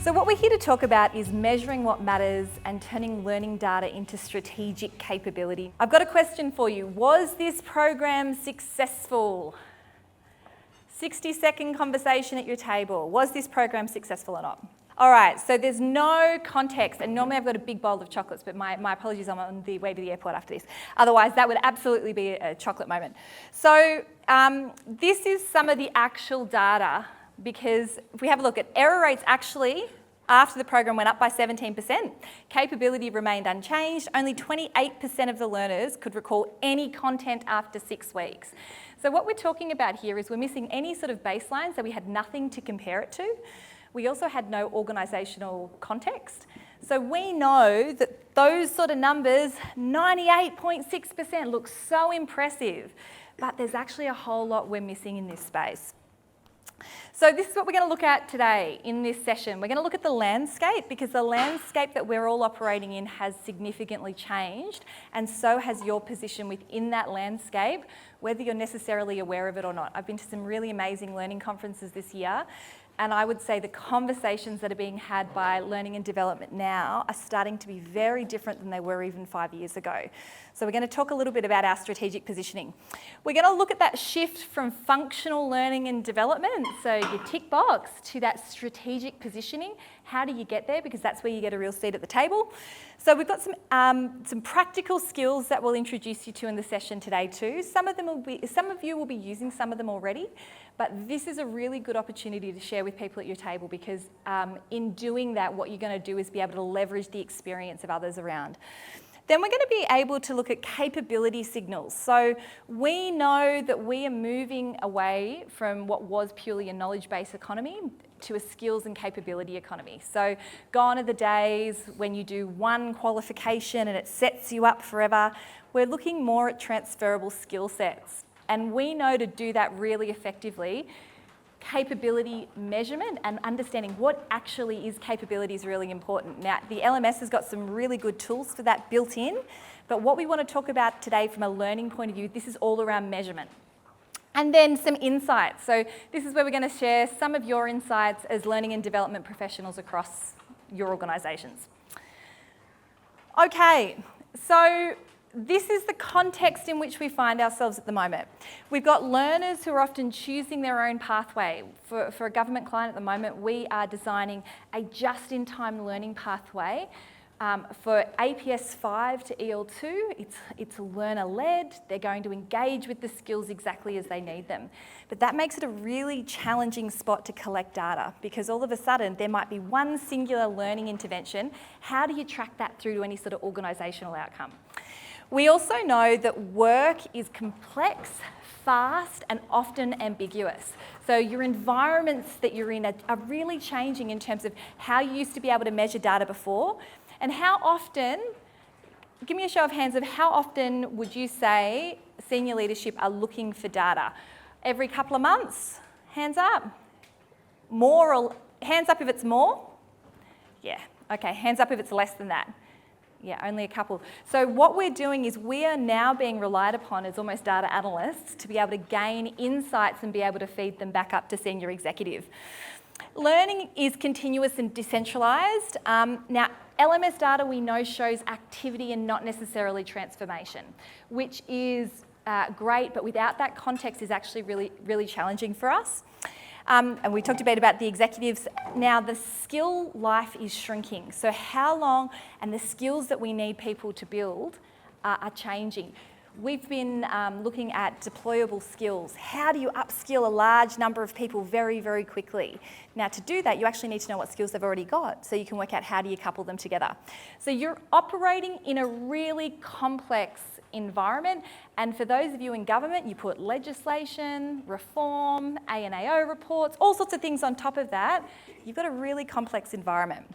So what we're here to talk about is measuring what matters and turning learning data into strategic capability. I've got a question for you. Was this program successful? 60-second conversation at your table. Was this program successful or not? All right, so there's no context, and normally I've got a big bowl of chocolates, but my apologies, I'm on the way to the airport after this. Otherwise, that would absolutely be a chocolate moment. So this is some of the actual data, because if we have a look at error rates, actually, after the program went up by 17%, capability remained unchanged. Only 28% of the learners could recall any content after 6 weeks. So what we're talking about here is we're missing any sort of baseline, so we had nothing to compare it to. We also had no organisational context. So we know that those sort of numbers, 98.6%, look so impressive, but there's actually a whole lot we're missing in this space. So this is what we're going to look at today in this session. We're going to look at the landscape, because the landscape that we're all operating in has significantly changed, and so has your position within that landscape, whether you're necessarily aware of it or not. I've been to some really amazing learning conferences this year, and I would say the conversations that are being had by learning and development now are starting to be very different than they were even 5 years ago. So we're going to talk a little bit about our strategic positioning. We're going to look at that shift from functional learning and development, so your tick box, to that strategic positioning. How do you get there? Because that's where you get a real seat at the table. So we've got some practical skills that we'll introduce you to in the session today too. Some of you will be using some of them already, but this is a really good opportunity to share with people at your table, because in doing that, what you're going to do is be able to leverage the experience of others around. Then we're going to be able to look at capability signals. So we know that we are moving away from what was purely a knowledge-based economy to a skills and capability economy. So gone are the days when you do one qualification and it sets you up forever. We're looking more at transferable skill sets. And we know to do that really effectively, capability measurement and understanding what actually is capability is really important. Now, the LMS has got some really good tools for that built in, but what we want to talk about today from a learning point of view, this is all around measurement. And then some insights. So this is where we're going to share some of your insights as learning and development professionals across your organisations. Okay, so this is the context in which we find ourselves at the moment. We've got learners who are often choosing their own pathway. For a government client at the moment, we are designing a just-in-time learning pathway for APS 5 to EL2. It's learner-led. They're going to engage with the skills exactly as they need them. But that makes it a really challenging spot to collect data, because all of a sudden there might be one singular learning intervention. How do you track that through to any sort of organisational outcome? We also know that work is complex, fast, and often ambiguous. So your environments that you're in are really changing in terms of how you used to be able to measure data before, and how often, give me a show of hands of how often would you say senior leadership are looking for data? Every couple of months? Hands up. More, or hands up if it's more? Yeah, okay, hands up if it's less than that. Yeah, only a couple. So what we're doing is we are now being relied upon as almost data analysts to be able to gain insights and be able to feed them back up to senior executive. Learning is continuous and decentralised. Now, LMS data we know shows activity and not necessarily transformation, which is great, but without that context is actually really, really challenging for us. And we talked a bit about the executives. Now, the skill life is shrinking. So how long, and the skills that we need people to build are changing. We've been looking at deployable skills. How do you upskill a large number of people very, very quickly? Now, to do that, you actually need to know what skills they've already got, so you can work out how do you couple them together. So you're operating in a really complex environment, and for those of you in government, you put legislation, reform, ANAO reports, all sorts of things on top of that. You've got a really complex environment.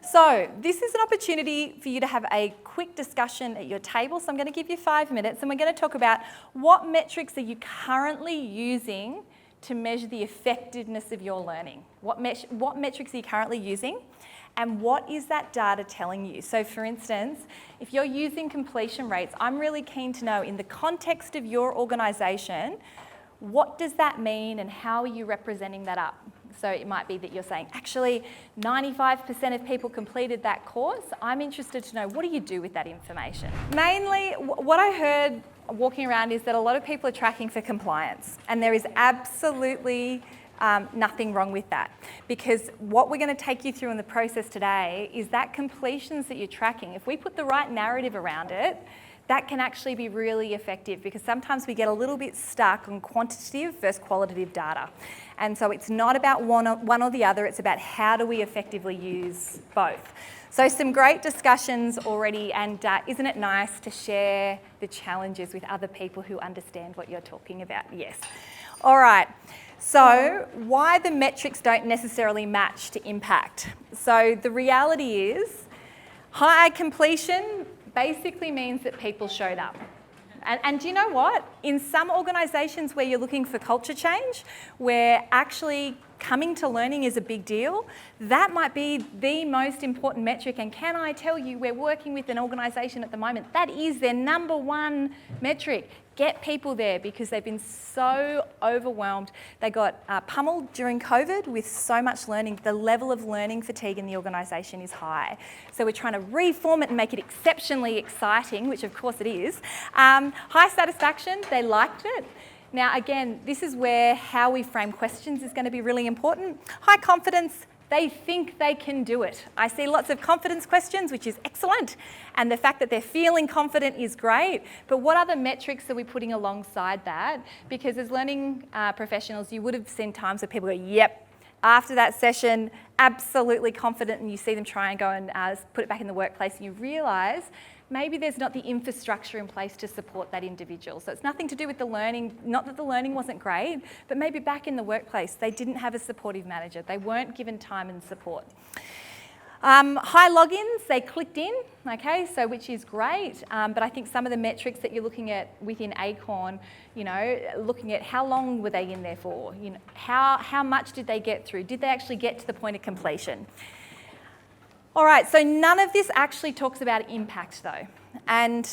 So this is an opportunity for you to have a quick discussion at your table. So I'm going to give you 5 minutes, and we're going to talk about what metrics are you currently using to measure the effectiveness of your learning. What metrics are you currently using? And what is that data telling you? So for instance, if you're using completion rates, I'm really keen to know, in the context of your organisation, what does that mean and how are you representing that up? So it might be that you're saying, actually, 95% of people completed that course. I'm interested to know, what do you do with that information? Mainly, what I heard walking around is that a lot of people are tracking for compliance, and there is absolutely nothing wrong with that, because what we're going to take you through in the process today is that completions that you're tracking, if we put the right narrative around it, that can actually be really effective, because sometimes we get a little bit stuck on quantitative versus qualitative data. And so it's not about one or the other, it's about how do we effectively use both. So some great discussions already, and isn't it nice to share the challenges with other people who understand what you're talking about? Yes. All right. So why the metrics don't necessarily match to impact. So the reality is high completion basically means that people showed up. And do you know what? In some organisations where you're looking for culture change, where actually coming to learning is a big deal, that might be the most important metric. And can I tell you, we're working with an organisation at the moment, that is their number one metric. Get people there, because they've been so overwhelmed. They got pummeled during COVID with so much learning. The level of learning fatigue in the organisation is high. So we're trying to reform it and make it exceptionally exciting, which of course it is. High satisfaction, they liked it. Now again, this is where how we frame questions is going to be really important. High confidence, they think they can do it. I see lots of confidence questions, which is excellent, and the fact that they're feeling confident is great, but what other metrics are we putting alongside that? Because as learning professionals, you would have seen times where people go, yep, after that session, absolutely confident, and you see them try and go and put it back in the workplace, and you realise maybe there's not the infrastructure in place to support that individual. So it's nothing to do with the learning, not that the learning wasn't great, but maybe back in the workplace, they didn't have a supportive manager. They weren't given time and support. High logins, they clicked in, okay, so which is great, but I think some of the metrics that you're looking at within Acorn, you know, looking at how long were they in there for, you know, how much did they get through? Did they actually get to the point of completion? All right, so none of this actually talks about impact though. And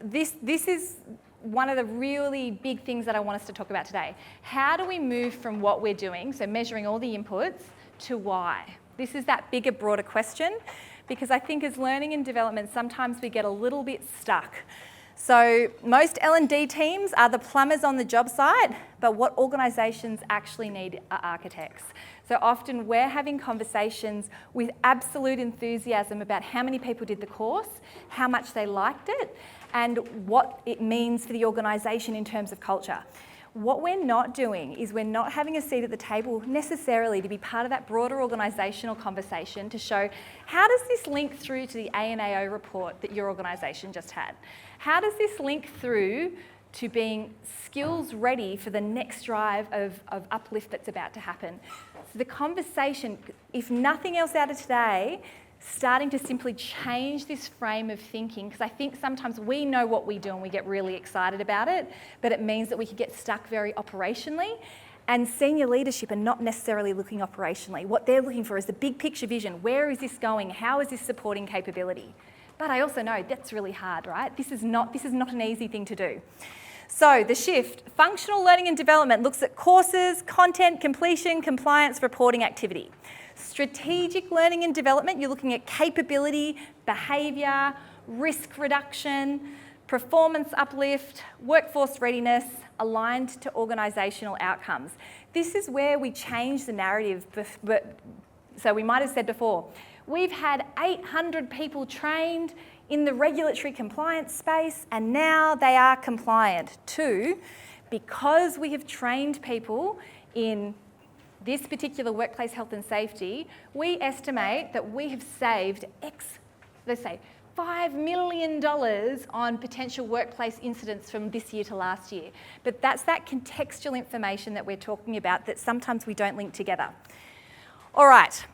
this is one of the really big things that I want us to talk about today. How do we move from what we're doing, so measuring all the inputs, to why? This is that bigger, broader question, because I think as learning and development, sometimes we get a little bit stuck. So most L&D teams are the plumbers on the job site, but what organisations actually need are architects. So often we're having conversations with absolute enthusiasm about how many people did the course, how much they liked it, and what it means for the organisation in terms of culture. What we're not doing is we're not having a seat at the table necessarily to be part of that broader organisational conversation to show how does this link through to the ANAO report that your organisation just had? How does this link through to being skills ready for the next drive of uplift that's about to happen? So the conversation, if nothing else out of today, starting to simply change this frame of thinking, because I think sometimes we know what we do and we get really excited about it, but it means that we could get stuck very operationally, and senior leadership are not necessarily looking operationally. What they're looking for is the big picture vision. Where is this going? How is this supporting capability? But I also know that's really hard, right? This is not an easy thing to do. So the shift, functional learning and development, looks at courses, content, completion, compliance, reporting activity. Strategic learning and development, you're looking at capability, behaviour, risk reduction, performance uplift, workforce readiness, aligned to organisational outcomes. This is where we change the narrative. So we might have said before, we've had 800 people trained in the regulatory compliance space, and now they are compliant too, because we have trained people in this particular workplace health and safety. We estimate that we have saved let's say $5 million on potential workplace incidents from this year to last year. But that's that contextual information that we're talking about that sometimes we don't link together. All right.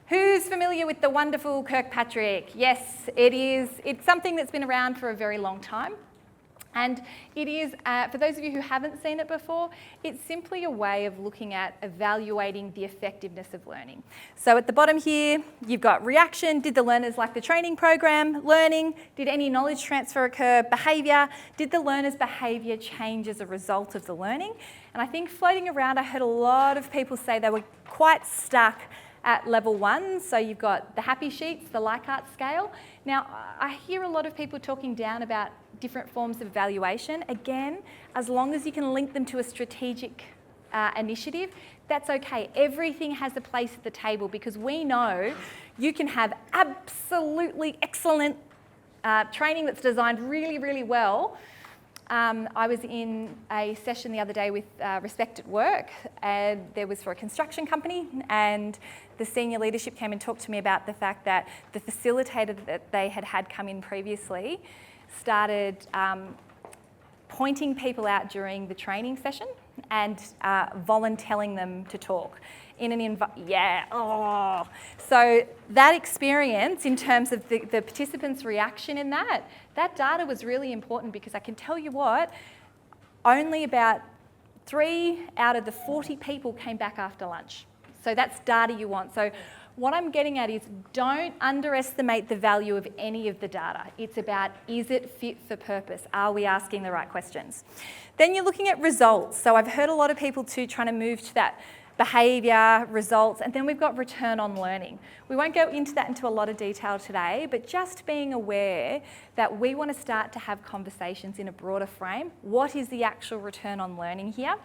Who's familiar with the wonderful Kirkpatrick? Yes, it is. It's something that's been around for a very long time. And it is, for those of you who haven't seen it before, it's simply a way of looking at evaluating the effectiveness of learning. So at the bottom here, you've got reaction. Did the learners like the training program? Learning. Did any knowledge transfer occur? Behaviour. Did the learners' behaviour change as a result of the learning? And I think floating around, I heard a lot of people say they were quite stuck at level 1. So you've got the happy sheets, the Likert scale. Now, I hear a lot of people talking down about different forms of evaluation. Again, as long as you can link them to a strategic initiative, that's okay. Everything has a place at the table because we know you can have absolutely excellent training that's designed really, really well. I was in a session the other day with Respect at Work, and there was for a construction company, and the senior leadership came and talked to me about the fact that the facilitator that they had come in previously started pointing people out during the training session and volunteering them to talk in an So that experience in terms of the participants' reaction in that data was really important because I can tell you what, only about 3 out of the 40 people came back after lunch. So that's data you want. So what I'm getting at is don't underestimate the value of any of the data. It's about, is it fit for purpose? Are we asking the right questions? Then you're looking at results. So I've heard a lot of people too trying to move to that behaviour, results, and then we've got return on learning. We won't go into that into a lot of detail today, but just being aware that we want to start to have conversations in a broader frame. What is the actual return on learning here?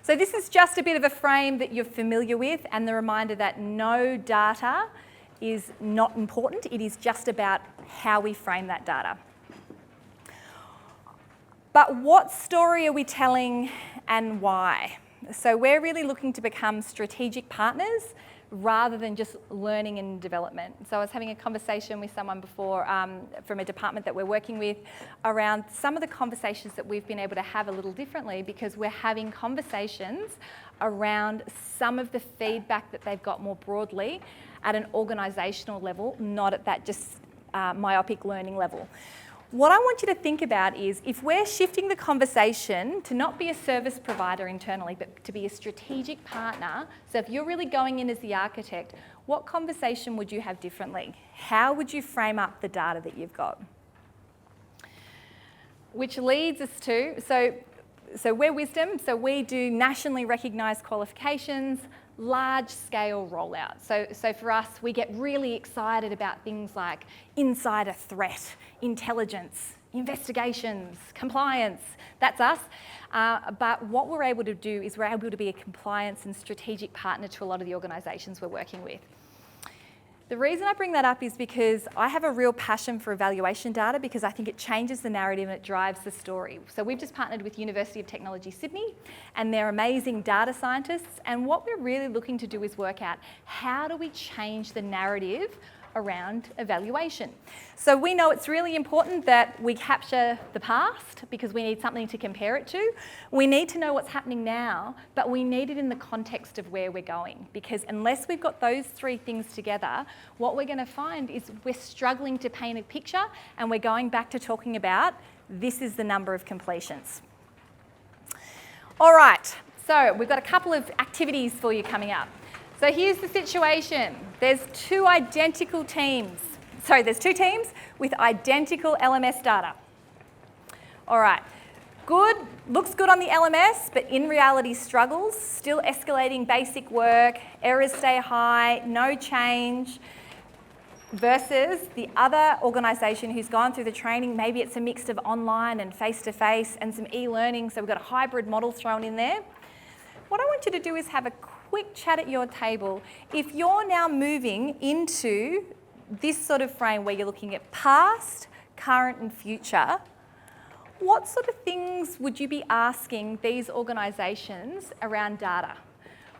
So this is just a bit of a frame that you're familiar with and the reminder that no data is not important. It is just about how we frame that data. But what story are we telling and why? So we're really looking to become strategic partners rather than just learning and development. So I was having a conversation with someone before from a department that we're working with around some of the conversations that we've been able to have a little differently because we're having conversations around some of the feedback that they've got more broadly at an organisational level, not at that just myopic learning level. What I want you to think about is if we're shifting the conversation to not be a service provider internally, but to be a strategic partner, so if you're really going in as the architect, what conversation would you have differently? How would you frame up the data that you've got? Which leads us to, so we're Wisdom, so we do nationally recognised qualifications, large-scale rollout. So for us, we get really excited about things like insider threat, intelligence, investigations, compliance. That's us. But what we're able to do is we're able to be a compliance and strategic partner to a lot of the organisations we're working with. The reason I bring that up is because I have a real passion for evaluation data because I think it changes the narrative and it drives the story. So we've just partnered with University of Technology Sydney and they're amazing data scientists, and what we're really looking to do is work out how do we change the narrative around evaluation. So we know it's really important that we capture the past because we need something to compare it to. We need to know what's happening now, but we need it in the context of where we're going, because unless we've got those 3 things together, what we're going to find is we're struggling to paint a picture and we're going back to talking about this is the number of completions. All right, so we've got a couple of activities for you coming up. So here's the situation. There's 2 teams with identical LMS data. All right, good, looks good on the LMS, but in reality struggles, still escalating basic work, errors stay high, no change, versus the other organisation who's gone through the training. Maybe it's a mix of online and face-to-face and some e-learning, so we've got a hybrid model thrown in there. What I want you to do is have a quick chat at your table. If you're now moving into this sort of frame where you're looking at past, current and future, what sort of things would you be asking these organisations around data?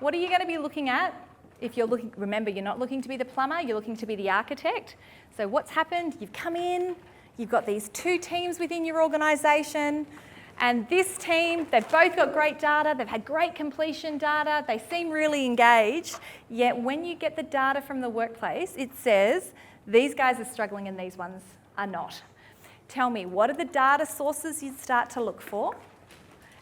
What are you going to be looking at? If you're looking, remember, you're not looking to be the plumber, you're looking to be the architect. So what's happened? You've come in, you've got these 2 teams within your organisation. And this team, they've both got great data, they've had great completion data, they seem really engaged, yet when you get the data from the workplace, it says these guys are struggling and these ones are not. tell me, what are the data sources you'd start to look for?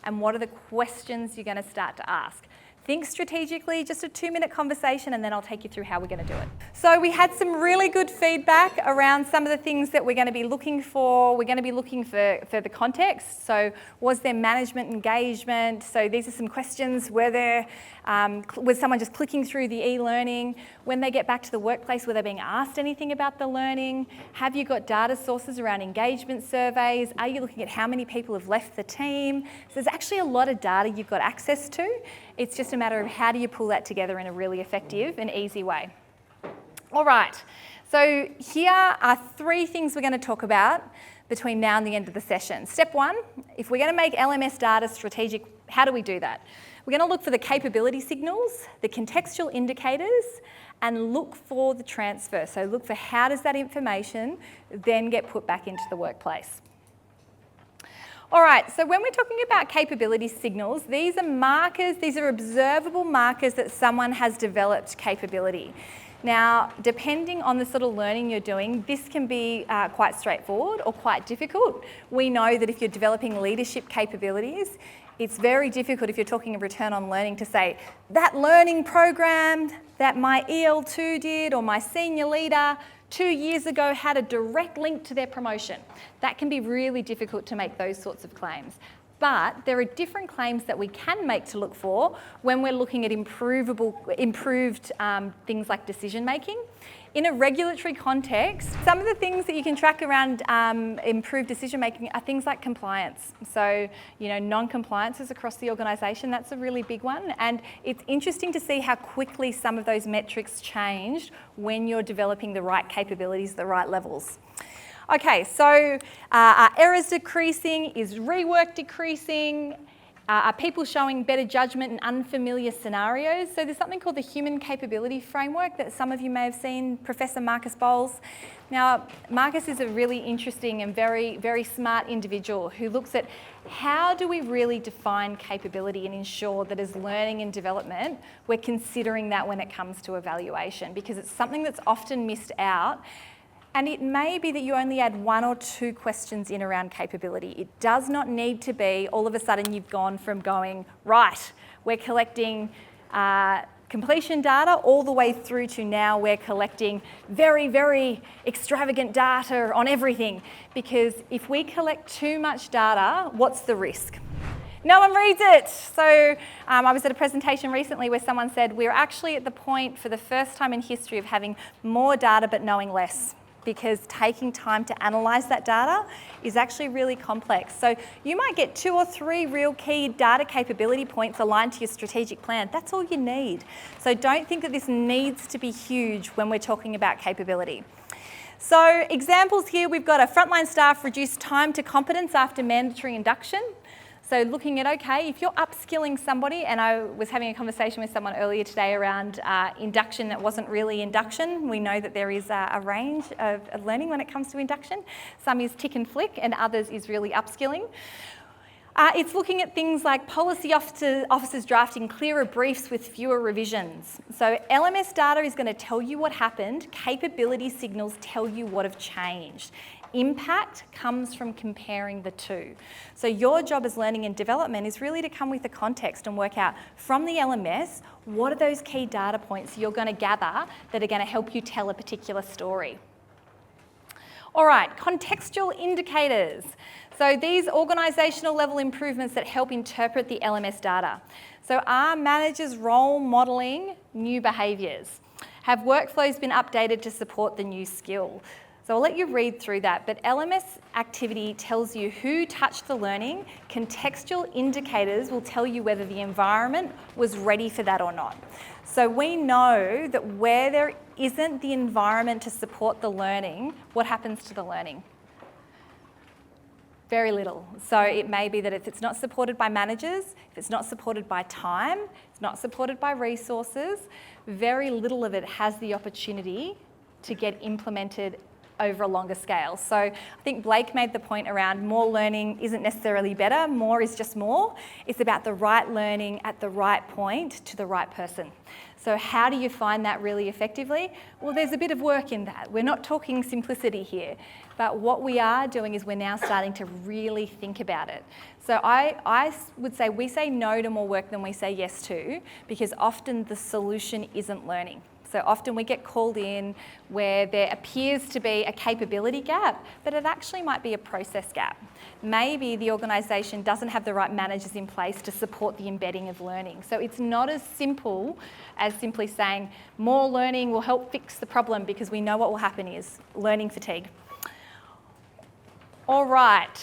And what are the questions you're going to start to ask? Think strategically, just a 2-minute conversation, and then I'll take you through how we're going to do it. So we had some really good feedback around some of the things that we're going to be looking for. We're going to be looking for the context. So was there management engagement? So these are some questions. Was someone just clicking through the e-learning? When they get back to the workplace, were they being asked anything about the learning? Have you got data sources around engagement surveys? Are you looking at how many people have left the team? So there's actually a lot of data you've got access to. It's just a matter of how do you pull that together in a really effective and easy way. All right, so here are 3 things we're going to talk about between now and the end of the session. Step 1, if we're going to make LMS data strategic, how do we do that? We're going to look for the capability signals, the contextual indicators, and look for the transfer. So look for how does that information then get put back into the workplace. All right, so when we're talking about capability signals, these are markers, these are observable markers that someone has developed capability. Now, depending on the sort of learning you're doing, this can be quite straightforward or quite difficult. We know that if you're developing leadership capabilities, it's very difficult if you're talking a return on learning to say, that learning program that my EL2 did or my senior leader 2 years ago had a direct link to their promotion. That can be really difficult to make those sorts of claims. But there are different claims that we can make to look for when we're looking at improved things like decision making. In a regulatory context, some of the things that you can track around improved decision making are things like compliance. So, non-compliances across the organisation, that's a really big one. And it's interesting to see how quickly some of those metrics changed when you're developing the right capabilities, the right levels. Okay, so are errors decreasing? Is rework decreasing? Are people showing better judgment in unfamiliar scenarios? So there's something called the Human Capability Framework that some of you may have seen, Professor Marcus Bowles. Now, Marcus is a really interesting and very, very smart individual who looks at how do we really define capability and ensure that as learning and development, we're considering that when it comes to evaluation, because it's something that's often missed out. And it may be that you only add 1 or 2 questions in around capability. It does not need to be all of a sudden you've gone from going, right, we're collecting completion data all the way through to now we're collecting very, very extravagant data on everything. Because if we collect too much data, what's the risk? No one reads it. So I was at a presentation recently where someone said we're actually at the point for the first time in history of having more data but knowing less, because taking time to analyse that data is actually really complex. So you might get 2 or 3 real key data capability points aligned to your strategic plan. That's all you need. So don't think that this needs to be huge when we're talking about capability. So examples here, we've got a frontline staff reduced time to competence after mandatory induction. So looking at, okay, if you're upskilling somebody, and I was having a conversation with someone earlier today around induction that wasn't really induction. We know that there is a range of learning when it comes to induction. Some is tick and flick and others is really upskilling. It's looking at things like policy officers drafting clearer briefs with fewer revisions. So LMS data is going to tell you what happened. Capability signals tell you what have changed. Impact comes from comparing the two. So your job as learning and development is really to come with the context and work out from the LMS, what are those key data points you're going to gather that are going to help you tell a particular story. All right, contextual indicators. So these organisational level improvements that help interpret the LMS data. So are managers role modelling new behaviours? Have workflows been updated to support the new skill? So I'll let you read through that, but LMS activity tells you who touched the learning. Contextual indicators will tell you whether the environment was ready for that or not. So we know that where there isn't the environment to support the learning, what happens to the learning? Very little. So it may be that if it's not supported by managers, if it's not supported by time, it's not supported by resources, very little of it has the opportunity to get implemented over a longer scale. So I think Blake made the point around more learning isn't necessarily better, more is just more. It's about the right learning at the right point to the right person. So how do you find that really effectively? Well, there's a bit of work in that. We're not talking simplicity here, but what we are doing is we're now starting to really think about it. So I would say we say no to more work than we say yes to, because often the solution isn't learning. So often we get called in where there appears to be a capability gap, but it actually might be a process gap. Maybe the organisation doesn't have the right managers in place to support the embedding of learning. So it's not as simple as simply saying more learning will help fix the problem, because we know what will happen is learning fatigue. All right,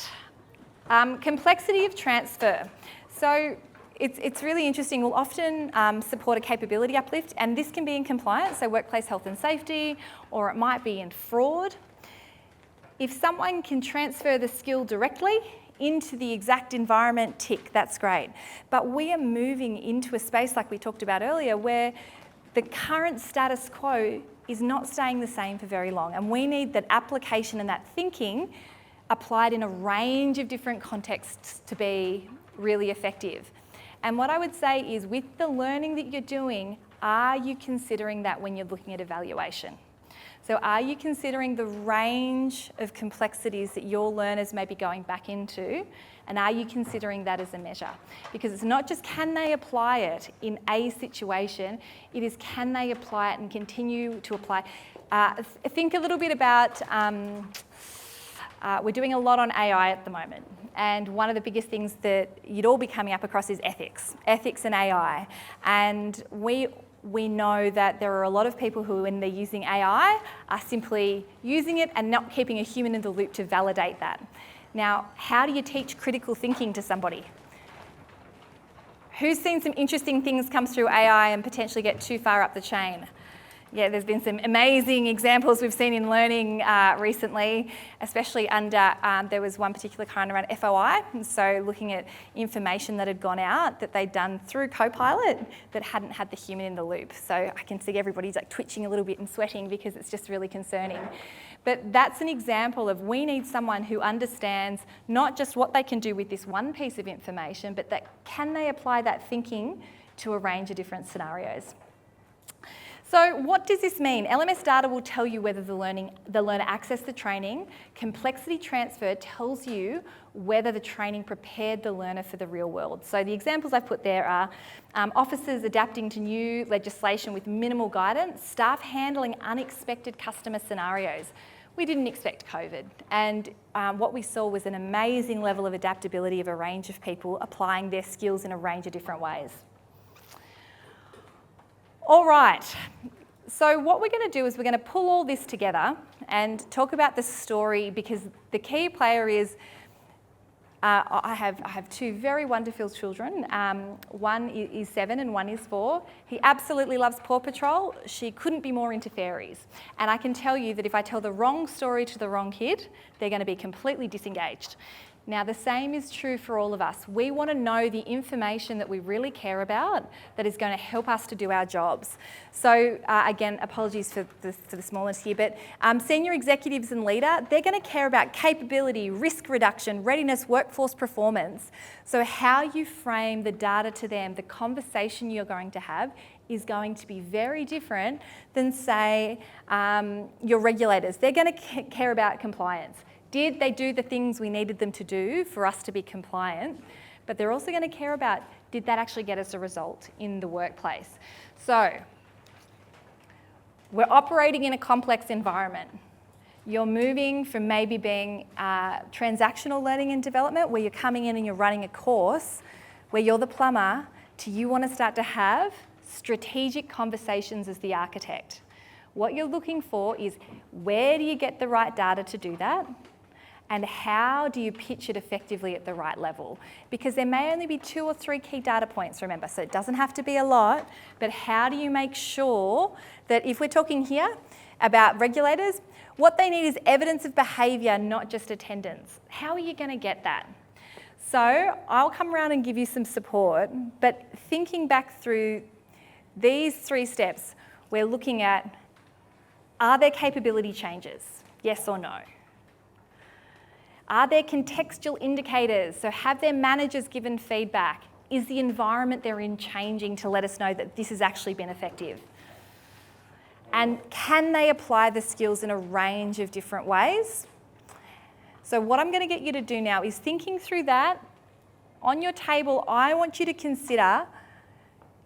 complexity of transfer. So it's really interesting. We'll often support a capability uplift, and this can be in compliance, so workplace health and safety, or it might be in fraud. If someone can transfer the skill directly into the exact environment, tick, that's great. But we are moving into a space, like we talked about earlier, where the current status quo is not staying the same for very long, and we need that application and that thinking applied in a range of different contexts to be really effective. And what I would say is, with the learning that you're doing, are you considering that when you're looking at evaluation? So are you considering the range of complexities that your learners may be going back into, and are you considering that as a measure? Because it's not just can they apply it in a situation, it is can they apply it and continue to apply. Think a little bit about, we're doing a lot on AI at the moment. And one of the biggest things that you'd all be coming up across is ethics and AI. And we know that there are a lot of people who, when they're using AI, are simply using it and not keeping a human in the loop to validate that. Now, how do you teach critical thinking to somebody? Who's seen some interesting things come through AI and potentially get too far up the chain? Yeah, there's been some amazing examples we've seen in learning recently, especially under, there was one particular kind around FOI, and so looking at information that had gone out that they'd done through Copilot that hadn't had the human in the loop. So I can see everybody's like twitching a little bit and sweating because it's just really concerning. But that's an example of we need someone who understands not just what they can do with this one piece of information, but that can they apply that thinking to a range of different scenarios. So what does this mean? LMS data will tell you whether the learner accessed the training. Complexity transfer tells you whether the training prepared the learner for the real world. So the examples I've put there are officers adapting to new legislation with minimal guidance, staff handling unexpected customer scenarios. We didn't expect COVID, and what we saw was an amazing level of adaptability of a range of people applying their skills in a range of different ways. All right, so what we're going to do is we're going to pull all this together and talk about the story, because the key player is, I have two very wonderful children. One is 7 and one is 4. He absolutely loves Paw Patrol. She couldn't be more into fairies. And I can tell you that if I tell the wrong story to the wrong kid, they're going to be completely disengaged. Now, the same is true for all of us. We want to know the information that we really care about that is going to help us to do our jobs. So again, apologies for the smallness here, but senior executives and leader, they're going to care about capability, risk reduction, readiness, workforce performance. So how you frame the data to them, the conversation you're going to have, is going to be very different than, say, your regulators. They're going to care about compliance. Did they do the things we needed them to do for us to be compliant? But they're also going to care about, did that actually get us a result in the workplace? So we're operating in a complex environment. You're moving from maybe being transactional learning and development, where you're coming in and you're running a course, where you're the plumber, to you want to start to have strategic conversations as the architect. What you're looking for is, where do you get the right data to do that? And how do you pitch it effectively at the right level? Because there may only be 2 or 3 key data points, remember, so it doesn't have to be a lot, but how do you make sure that if we're talking here about regulators, what they need is evidence of behaviour, not just attendance. How are you going to get that? So I'll come around and give you some support, but thinking back through these 3 steps, we're looking at, are there capability changes? Yes or no? Are there contextual indicators? So have their managers given feedback? Is the environment they're in changing to let us know that this has actually been effective? And can they apply the skills in a range of different ways? So what I'm going to get you to do now is thinking through that. On your table, I want you to consider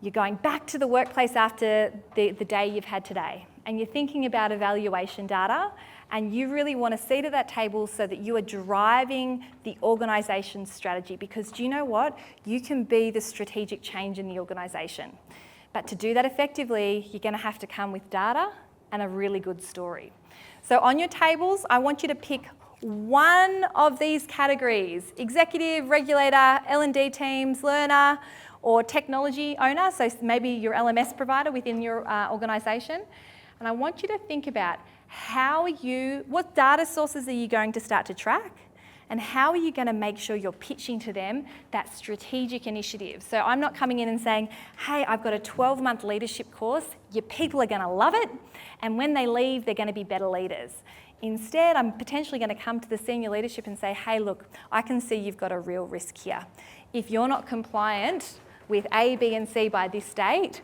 you're going back to the workplace after the day you've had today, and you're thinking about evaluation data, and you really want to sit at that table so that you are driving the organisation's strategy, because do you know what? You can be the strategic change in the organisation. But to do that effectively, you're going to have to come with data and a really good story. So on your tables, I want you to pick one of these categories: executive, regulator, L&D teams, learner, or technology owner, so maybe your LMS provider within your organisation. And I want you to think about what data sources are you going to start to track, and how are you going to make sure you're pitching to them that strategic initiative. So I'm not coming in and saying, hey, I've got a 12-month leadership course, your people are going to love it, and when they leave, they're going to be better leaders. Instead, I'm potentially going to come to the senior leadership and say, hey, look, I can see you've got a real risk here. If you're not compliant with A, B, and C by this date,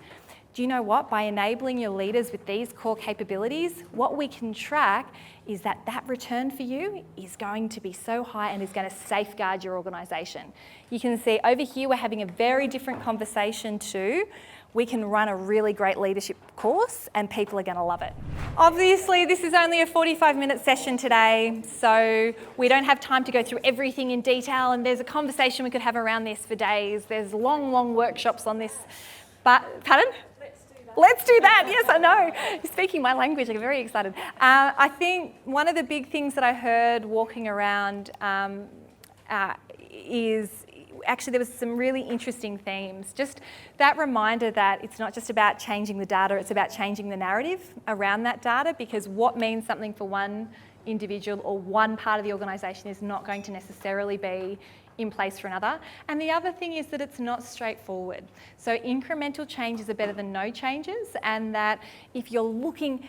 do you know what? By enabling your leaders with these core capabilities, what we can track is that return for you is going to be so high and is going to safeguard your organisation. You can see over here we're having a very different conversation too. We can run a really great leadership course and people are going to love it. Obviously, this is only a 45-minute session today, so we don't have time to go through everything in detail, and there's a conversation we could have around this for days. There's long, long workshops on this. But, pardon? Let's do that. Yes, I know. You're speaking my language. I'm very excited. I think one of the big things that I heard walking around is actually there was some really interesting themes. Just that reminder that it's not just about changing the data, it's about changing the narrative around that data, because what means something for one individual or one part of the organisation is not going to necessarily be in place for another. And the other thing is that it's not straightforward. So incremental changes are better than no changes, and that if you're looking,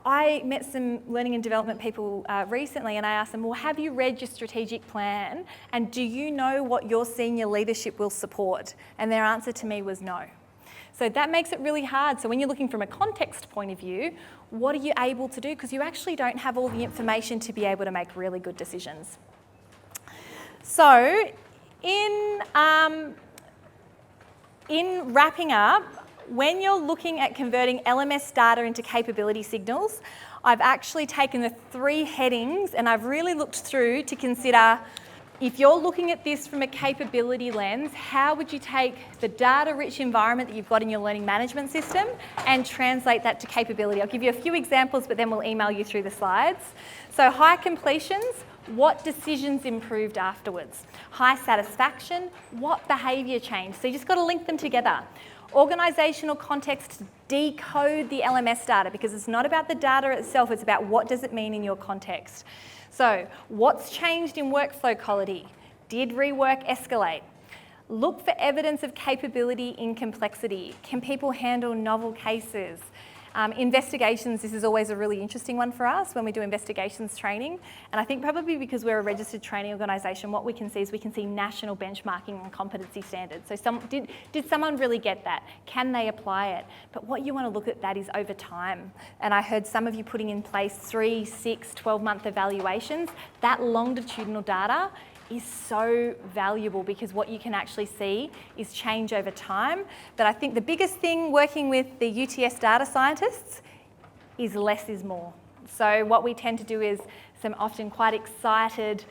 I met some learning and development people recently, and I asked them, well, have you read your strategic plan, and do you know what your senior leadership will support? And their answer to me was no. So that makes it really hard. So when you're looking from a context point of view, what are you able to do? Because you actually don't have all the information to be able to make really good decisions. So in wrapping up, when you're looking at converting LMS data into capability signals, I've actually taken the 3 headings and I've really looked through to consider, if you're looking at this from a capability lens, how would you take the data-rich environment that you've got in your learning management system and translate that to capability? I'll give you a few examples, but then we'll email you through the slides. So high completions, what decisions improved afterwards? High satisfaction, what behaviour changed? So you just got to link them together. Organisational context, decode the LMS data, because it's not about the data itself, it's about what does it mean in your context. So what's changed in workflow quality? Did rework escalate? Look for evidence of capability in complexity. Can people handle novel cases? Investigations, this is always a really interesting one for us when we do investigations training. And I think probably because we're a registered training organisation, what we can see is we can see national benchmarking and competency standards. So did someone really get that? Can they apply it? But what you want to look at that is over time. And I heard some of you putting in place 3, 6, 12-month evaluations. That longitudinal data is so valuable, because what you can actually see is change over time. But I think the biggest thing working with the UTS data scientists is less is more. So what we tend to do is some often quite excited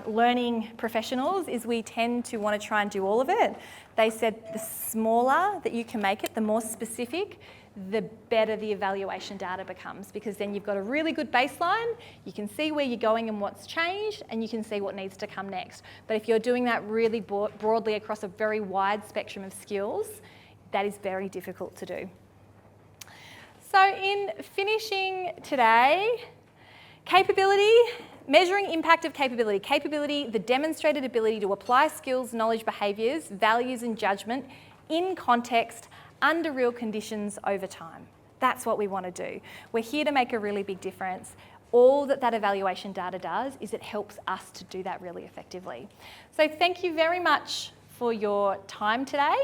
learning professionals is we tend to want to try and do all of it. They said the smaller that you can make it, the more specific, the better the evaluation data becomes, because then you've got a really good baseline, you can see where you're going and what's changed, and you can see what needs to come next. But if you're doing that really broadly across a very wide spectrum of skills, that is very difficult to do. So in finishing today, capability, measuring impact of capability. Capability, the demonstrated ability to apply skills, knowledge, behaviours, values and judgment in context, under real conditions over time. That's what we want to do. We're here to make a really big difference. all that evaluation data does is it helps us to do that really effectively. So thank you very much for your time today.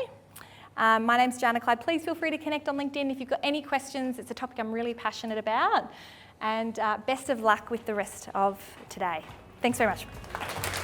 My name's Jana, Clyde. Please feel free to connect on LinkedIn if you've got any questions. It's a topic I'm really passionate about. And best of luck with the rest of today. Thanks very much.